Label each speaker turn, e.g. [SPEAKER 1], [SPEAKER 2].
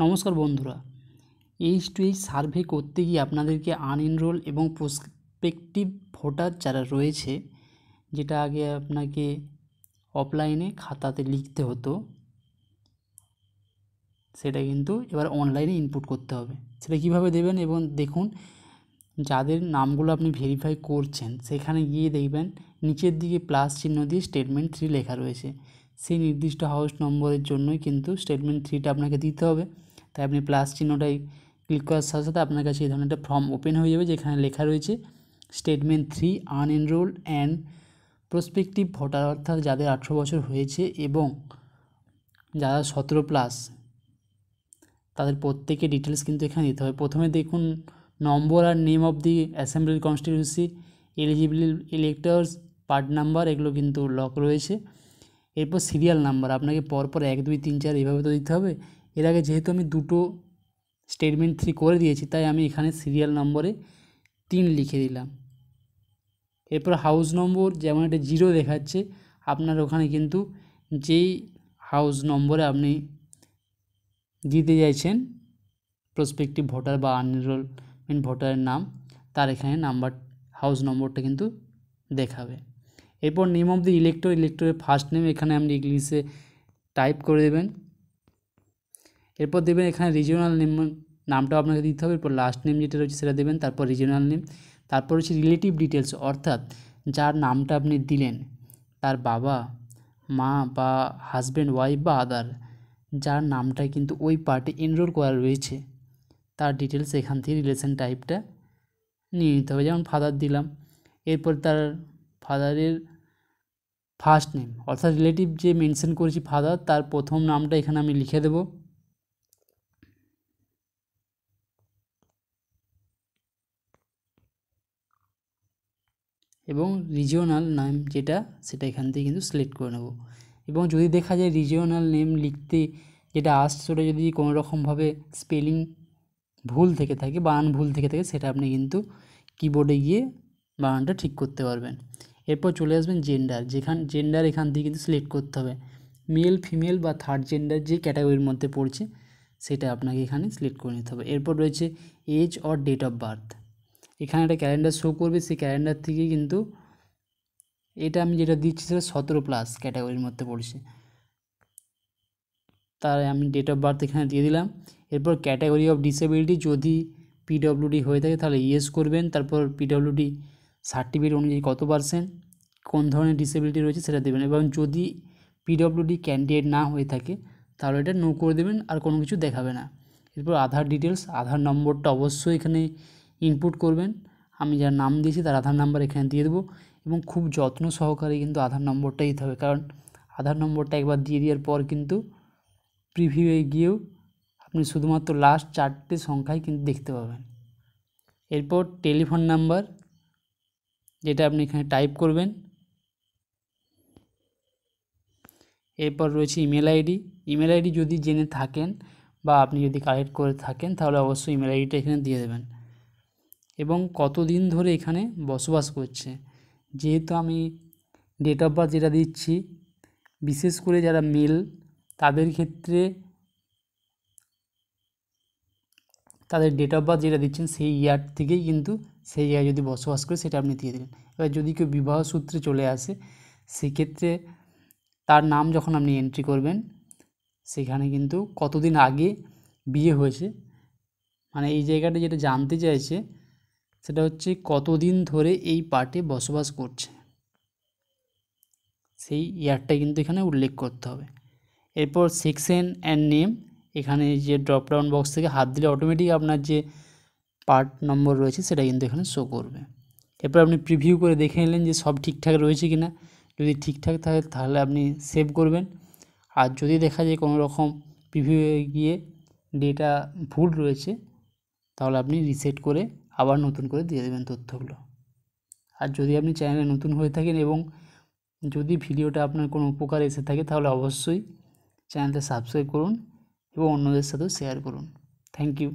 [SPEAKER 1] নমস্কার বন্ধুরা, H2H survey করতে গিয়ে আপনাদেরকে আনএনরোল এবং প্রসপেক্টিভ ভোটার যারা রয়েছে, যেটা আগে আপনাকে অফলাইনে খাতাতে লিখতে হতো, সেটা কিন্তু এবার অনলাইনে ইনপুট করতে হবে। সেটা কীভাবে দেবেন এবং দেখুন, যাদের নামগুলো আপনি ভেরিফাই করছেন সেখানে গিয়ে দেখবেন নিচের দিকে প্লাস চিহ্ন দিয়ে স্টেটমেন্ট 3 লেখা রয়েছে। সেই নির্দিষ্ট হাউস নম্বরের জন্যই কিন্তু স্টেটমেন্ট 3টা আপনাকে দিতে হবে। তাই আপনি প্লাস চিহ্নটাই ক্লিক করার সাথে সাথে আপনার কাছে এই ধরনের একটা ফর্ম ওপেন হয়ে যাবে, যেখানে লেখা রয়েছে স্টেটমেন্ট 3 আনএনরোলড অ্যান্ড প্রসপেক্টিভ ভোটার, অর্থাৎ যাদের 18 বছর হয়েছে এবং যারা 17+ তাদের প্রত্যেকের ডিটেলস কিন্তু এখানে দিতে হবে। প্রথমে দেখুন নম্বর আর name of the assembly constituency, eligible electors, part number, এগুলো কিন্তু লক রয়েছে। এরপর সিরিয়াল নাম্বার আপনাকে পরপর 1 2 3 4 এইভাবে তো দিতে হবে। এর আগে যেহেতু আমি দুটো স্টেটমেন্ট 3 করে দিয়েছি, তাই আমি এখানে সিরিয়াল নম্বরে 3 লিখে দিলাম। এরপর হাউস নম্বর, যেমন একটা 0 দেখাচ্ছে, আপনার ওখানে কিন্তু যেই হাউস নম্বরে আপনি দিতে চাইছেন প্রসপেক্টিভ ভোটার বা আনএনরোলমেন্ট ভোটারের নাম, তার এখানে নাম্বার হাউস নম্বরটা কিন্তু দেখাবে। এরপর নেম অফ দি ইলেক্টরের ফার্স্ট নেম এখানে আপনি ইংলিশে টাইপ করে দেবেন। এরপর দেবেন এখানে রিজিওনাল নেম, নামটাও আপনাকে দিতে হবে। এরপর লাস্ট নেম যেটা রয়েছে সেটা দেবেন, তারপর রিজিওনাল নেম, তারপর হচ্ছে রিলেটিভ ডিটেলস, অর্থাৎ যার নামটা আপনি দিলেন তার বাবা মা বা হাজব্যান্ড ওয়াইফ বা আদার, যার নামটা কিন্তু ওই পার্টে এনরোল করা রয়েছে, তার ডিটেলস এখান থেকে রিলেশন টাইপটা নিয়ে নিতে হবে। যেমন ফাদার দিলাম, এরপর তার ফাদারের ফার্স্ট নেম, অর্থাৎ রিলেটিভ যে মেনশন করেছি ফাদার, তার প্রথম নামটা এখানে আমি লিখে দেব। এবং রিজিওনাল নেম যেটা, সেটা এখান থেকে কিন্তু সিলেক্ট করে নেব। এবং যদি দেখা যায় রিজিওনাল নেম লিখতে যেটা আসছে ওটা যদি কোনো রকমভাবে স্পেলিং ভুল থেকে থাকে, বানান ভুল থেকে থাকে, সেটা আপনি কিন্তু কিবোর্ডে গিয়ে বানানটা ঠিক করতে পারবেন। এরপর চলে আসবেন জেন্ডার, জেন্ডার এখান থেকে কিন্তু সিলেক্ট করতে হবে। মেল ফিমেল বা থার্ড জেন্ডার যে ক্যাটাগরির মধ্যে পড়ছে সেটা আপনাকে এখানে সিলেক্ট করে নিতে হবে। এরপর রয়েছে age or date of birth, এখানে একটা ক্যালেন্ডার শো করবে, সেই ক্যালেন্ডার থেকে কিন্তু এটা আমি যেটা দিচ্ছি সেটা 17+ ক্যাটাগরির মধ্যে পড়ছে, তাই আমি ডেট অফ বার্থ এখানে দিয়ে দিলাম। এরপর ক্যাটাগরি অফ ডিসেবিলিটি, যদি পিডব্লিউডি হয়ে থাকে তাহলে ইয়েস করবেন। তারপর পিডব্লিউডি সার্টিফিকেট অনুযায়ী কত %, কোন ধরনের ডিসেবিলিটি রয়েছে সেটা দেবেন। এবং যদি পিডব্লিউডি ক্যান্ডিডেট না হয়ে থাকে তাহলে এটা নো করে দেবেন, আর কোনো কিছু দেখাবে না। এরপর আধার ডিটেলস, আধার নম্বরটা অবশ্যই এখানে ইনপুট করবেন। আমি যার নাম দিয়েছি তার আধার নাম্বার এখানে দিয়ে দেবো, এবং খুব যত্ন সহকারে কিন্তু আধার নম্বরটা দিতে হবে, কারণ আধার নম্বরটা একবার দিয়ে দেওয়ার পর কিন্তু প্রিভিউয়ে গিয়েও আপনি শুধুমাত্র লাস্ট 4টে সংখ্যাই কিন্তু দেখতে পাবেন। এরপর টেলিফোন নাম্বার, যেটা আপনি এখানে টাইপ করবেন। এরপর রয়েছে ইমেল আইডি, ইমেল আইডি যদি জেনে থাকেন বা আপনি যদি কালেক্ট করে থাকেন তাহলে অবশ্যই ইমেল আইডিটা এখানে দিয়ে দেবেন। এবং কতদিন ধরে এখানে বসবাস করছে, যেহেতু আমি ডেট অফ বার্থ যেটা দিচ্ছি, বিশেষ করে যারা মেল তাদের ক্ষেত্রে তাদের ডেট অফ বার্থ যেটা দিচ্ছেন সেই ইয়ার থেকেই কিন্তু সেই জায়গায় যদি বসবাস করে সেটা আপনি দিয়ে দিলেন। এবার যদি কেউ বিবাহ সূত্রে চলে আসে, সেক্ষেত্রে তার নাম যখন আপনি এন্ট্রি করবেন সেখানে কিন্তু কতদিন আগে বিয়ে হয়েছে, মানে এই জায়গাটা যেটা জানতে চাইছে সেটা হচ্ছে কতদিন ধরে এই পার্টে বসবাস করছে, সেই ইয়ারটা কিন্তু এখানে উল্লেখ করতে হবে। এরপর সেকশন অ্যান্ড নেম, এখানে যে ড্রপডাউন বক্স থেকে হাত দিলে অটোমেটিক আপনার যে পার্ট নম্বর রয়েছে সেটা কিন্তু এখানে শো করবে। এরপর আপনি প্রিভিউ করে দেখে নিলেন যে সব ঠিকঠাক রয়েছে কি না, যদি ঠিকঠাক থাকে তাহলে আপনি সেভ করবেন। আর যদি দেখা যায় কোনো রকম প্রিভিউয়ে গিয়ে ডেটা ভুল রয়েছে তাহলে আপনি রিসেট করে আবার নতুন করে দিয়ে দেবেন তথ্যগুলো। আর যদি আপনি চ্যানেলে নতুন হয়ে থাকেন এবং যদি ভিডিওটা আপনার কোনো উপকার এসে থাকে তাহলে অবশ্যই চ্যানেলটা সাবস্ক্রাইব করুন এবং অন্যদের সাথেও শেয়ার করুন। Thank you.